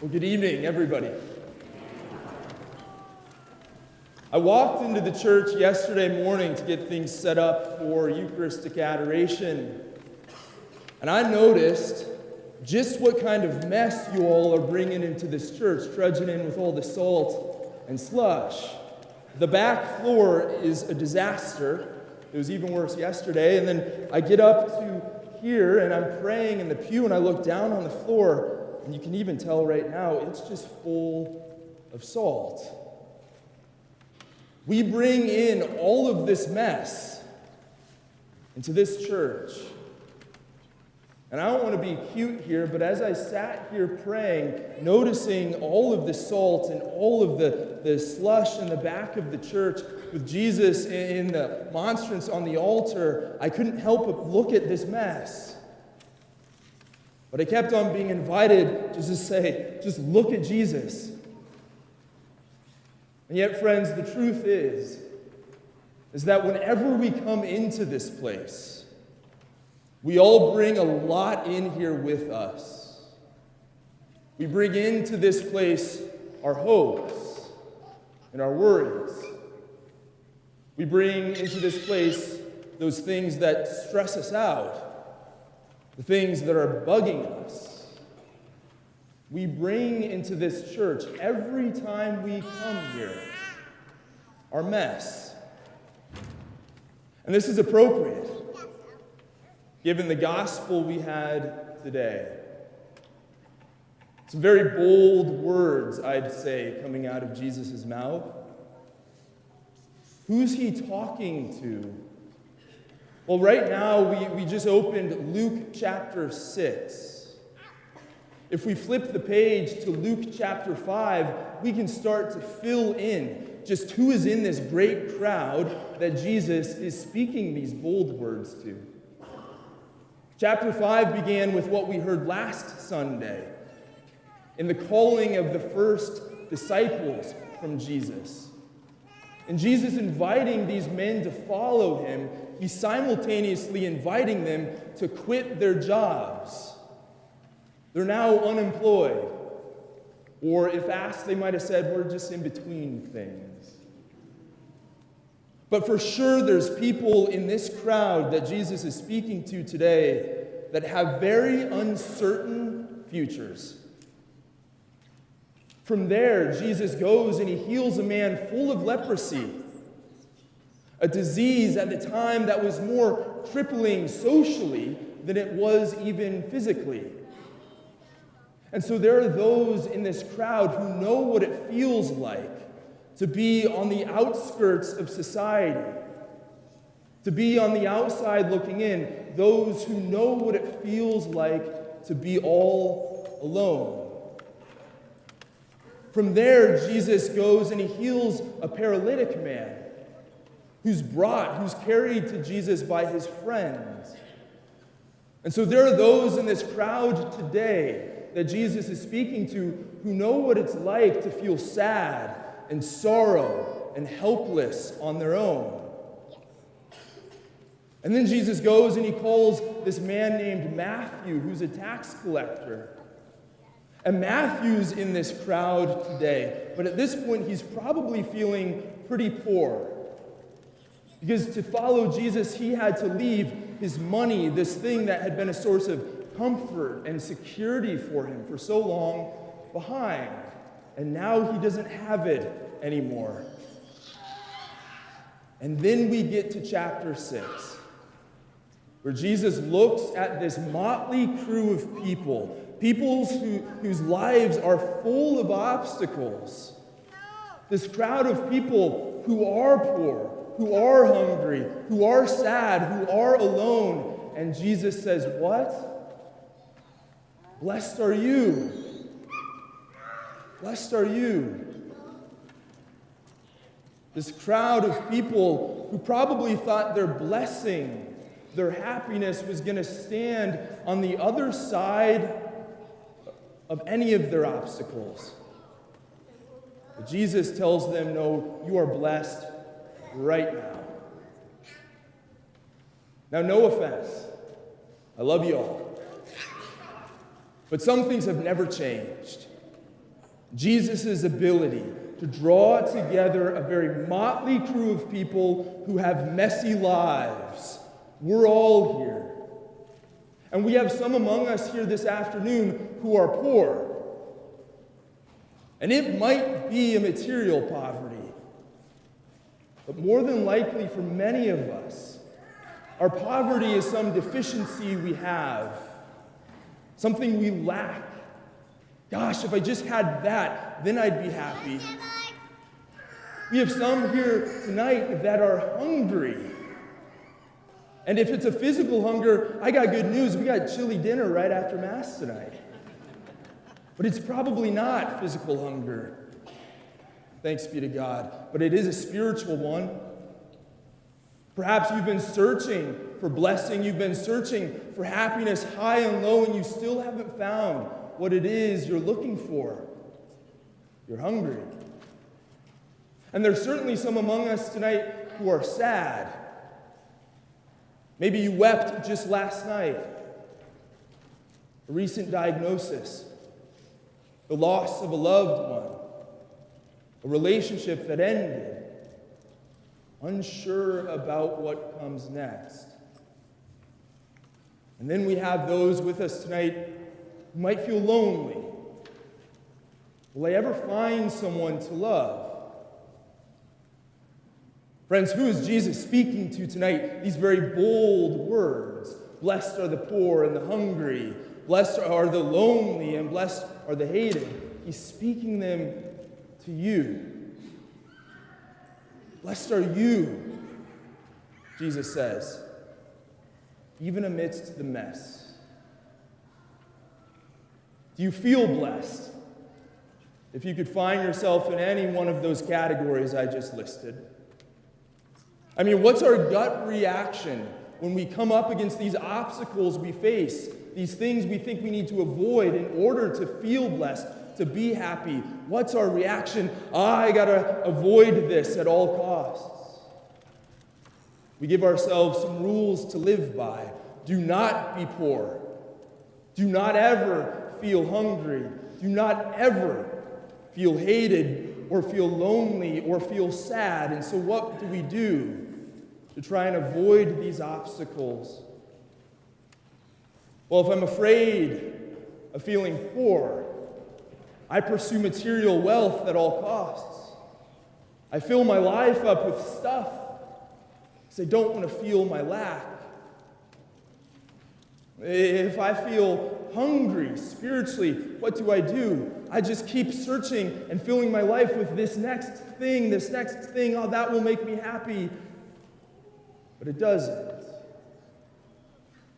Well, good evening, everybody. I walked into the church yesterday morning to get things set up for Eucharistic adoration, and I noticed just what kind of mess you all are bringing into this church, trudging in with all the salt and slush. The back floor is a disaster. It was even worse yesterday, and then I get up to here, and I'm praying in the pew, and I look down on the floor, and you can even tell right now, it's just full of salt. We bring in all of this mess into this church. And I don't want to be cute here, but as I sat here praying, noticing all of the salt and all of the slush in the back of the church with Jesus in the monstrance on the altar, I couldn't help but look at this mess. But I kept on being invited just to say, just look at Jesus. And yet, friends, the truth is that whenever we come into this place, we all bring a lot in here with us. We bring into this place our hopes and our worries. We bring into this place those things that stress us out, the things that are bugging us. We bring into this church every time we come here our mess. And this is appropriate, given the gospel we had today. Some very bold words, I'd say, coming out of Jesus' mouth. Who's he talking to? Well, right now, we just opened Luke chapter 6. If we flip the page to Luke chapter 5, we can start to fill in just who is in this great crowd that Jesus is speaking these bold words to. Chapter 5 began with what we heard last Sunday in the calling of the first disciples from Jesus. And Jesus inviting these men to follow him, he's simultaneously inviting them to quit their jobs. They're now unemployed. Or if asked, they might have said, we're just in between things. But for sure, there's people in this crowd that Jesus is speaking to today that have very uncertain futures. From there, Jesus goes and he heals a man full of leprosy, a disease at the time that was more crippling socially than it was even physically. And so there are those in this crowd who know what it feels like to be on the outskirts of society, to be on the outside looking in, those who know what it feels like to be all alone. From there, Jesus goes and he heals a paralytic man who's carried to Jesus by his friends. And so there are those in this crowd today that Jesus is speaking to who know what it's like to feel sad and sorrow and helpless on their own. And then Jesus goes and he calls this man named Matthew, who's a tax collector. And Matthew's in this crowd today, but at this point he's probably feeling pretty poor. Because to follow Jesus, he had to leave his money, this thing that had been a source of comfort and security for him for so long, behind. And now he doesn't have it anymore. And then we get to chapter 6, where Jesus looks at this motley crew of people whose lives are full of obstacles. This crowd of people who are poor, who are hungry, who are sad, who are alone. And Jesus says, what? Blessed are you. Blessed are you. This crowd of people who probably thought their blessing, their happiness was going to stand on the other side of any of their obstacles. But Jesus tells them, no, you are blessed right now. Now, no offense. I love you all. But some things have never changed. Jesus' ability to draw together a very motley crew of people who have messy lives. We're all here. And we have some among us here this afternoon who are poor. And it might be a material poverty. But more than likely for many of us, our poverty is some deficiency we have, something we lack. Gosh, if I just had that, then I'd be happy. We have some here tonight that are hungry. And if it's a physical hunger, I got good news. We got chili dinner right after Mass tonight. But it's probably not physical hunger. Thanks be to God. But it is a spiritual one. Perhaps you've been searching for blessing. You've been searching for happiness high and low, and you still haven't found what it is you're looking for. You're hungry. And there's certainly some among us tonight who are sad. Maybe you wept just last night. A recent diagnosis. The loss of a loved one. A relationship that ended. Unsure about what comes next. And then we have those with us tonight who might feel lonely. Will I ever find someone to love? Friends, who is Jesus speaking to tonight? These very bold words. Blessed are the poor and the hungry. Blessed are the lonely and blessed are the hated. He's speaking them to you. Blessed are you, Jesus says, even amidst the mess. Do you feel blessed? If you could find yourself in any one of those categories I just listed. I mean, what's our gut reaction when we come up against these obstacles we face, these things we think we need to avoid in order to feel blessed, to be happy? What's our reaction? I gotta avoid this at all costs. We give ourselves some rules to live by. Do not be poor. Do not ever feel hungry. Do not ever feel hated or feel lonely or feel sad. And so what do to try and avoid these obstacles? Well, if I'm afraid of feeling poor, I pursue material wealth at all costs. I fill my life up with stuff because I don't want to feel my lack. If I feel hungry spiritually, what do? I just keep searching and filling my life with this next thing. Oh, that will make me happy. But it doesn't.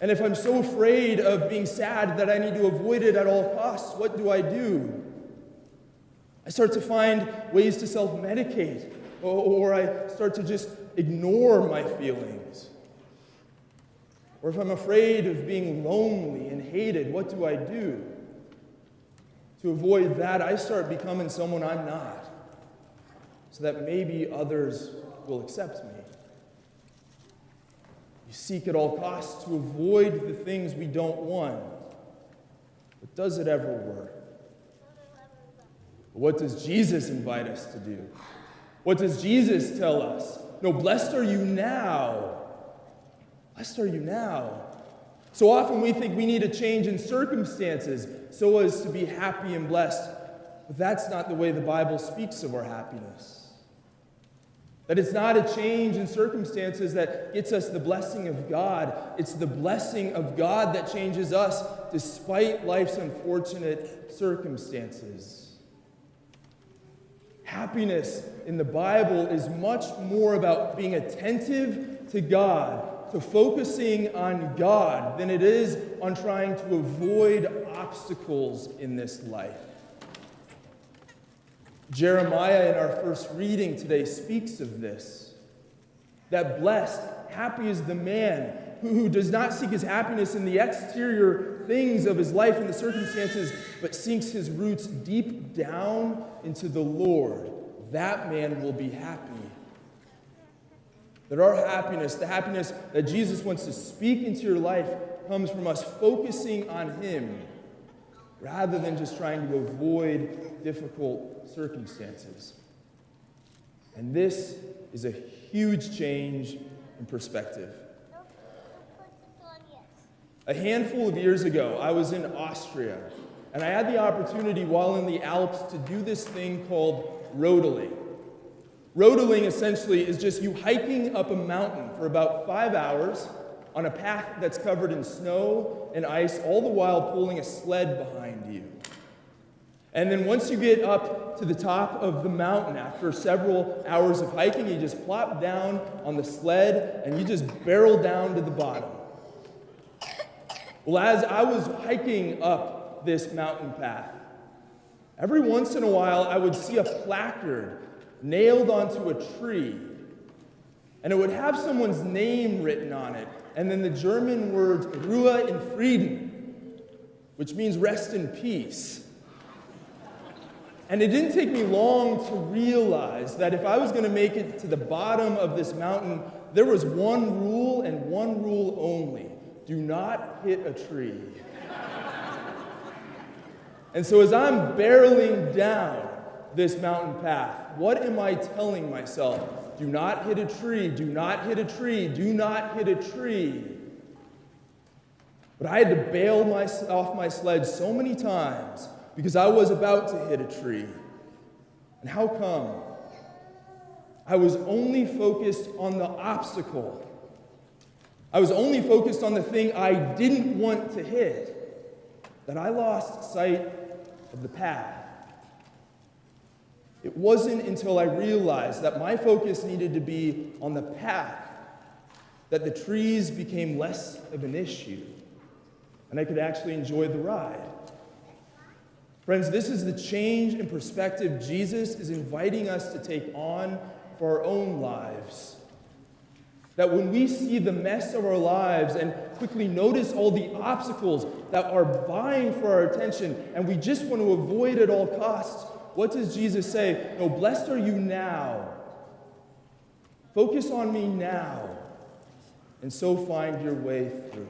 And if I'm so afraid of being sad that I need to avoid it at all costs, what do? I start to find ways to self-medicate, or I start to just ignore my feelings. Or if I'm afraid of being lonely and hated, what do? To avoid that, I start becoming someone I'm not, so that maybe others will accept me. We seek at all costs to avoid the things we don't want. But does it ever work? What does Jesus invite us to do? What does Jesus tell us? No, blessed are you now. Blessed are you now. So often we think we need a change in circumstances so as to be happy and blessed. But that's not the way the Bible speaks of our happiness. That it's not a change in circumstances that gets us the blessing of God. It's the blessing of God that changes us despite life's unfortunate circumstances. Happiness in the Bible is much more about being attentive to God, to focusing on God, than it is on trying to avoid obstacles in this life. Jeremiah, in our first reading today, speaks of this. That blessed, happy is the man who does not seek his happiness in the exterior things of his life and the circumstances, but sinks his roots deep down into the Lord. That man will be happy. That our happiness, the happiness that Jesus wants to speak into your life, comes from us focusing on him. rather than just trying to avoid difficult circumstances. And this is a huge change in perspective. A handful of years ago, I was in Austria, and I had the opportunity while in the Alps to do this thing called rodeling. Rodeling essentially is just you hiking up a mountain for about 5 hours on a path that's covered in snow and ice, all the while pulling a sled behind you. And then once you get up to the top of the mountain after several hours of hiking, you just plop down on the sled and you just barrel down to the bottom. Well, as I was hiking up this mountain path, every once in a while I would see a placard nailed onto a tree, and it would have someone's name written on it, and then the German words Ruhe in Frieden, which means rest in peace. And it didn't take me long to realize that if I was going to make it to the bottom of this mountain, there was one rule and one rule only: do not hit a tree. And so as I'm barreling down this mountain path, what am I telling myself? Do not hit a tree, do not hit a tree, do not hit a tree. But I had to bail off my sled so many times because I was about to hit a tree. And how come? I was only focused on the obstacle. I was only focused on the thing I didn't want to hit, that I lost sight of the path. It wasn't until I realized that my focus needed to be on the path that the trees became less of an issue, and I could actually enjoy the ride. Friends, this is the change in perspective Jesus is inviting us to take on for our own lives. That when we see the mess of our lives and quickly notice all the obstacles that are vying for our attention, and we just want to avoid at all costs, what does Jesus say? No, blessed are you now. Focus on me now, and so find your way through.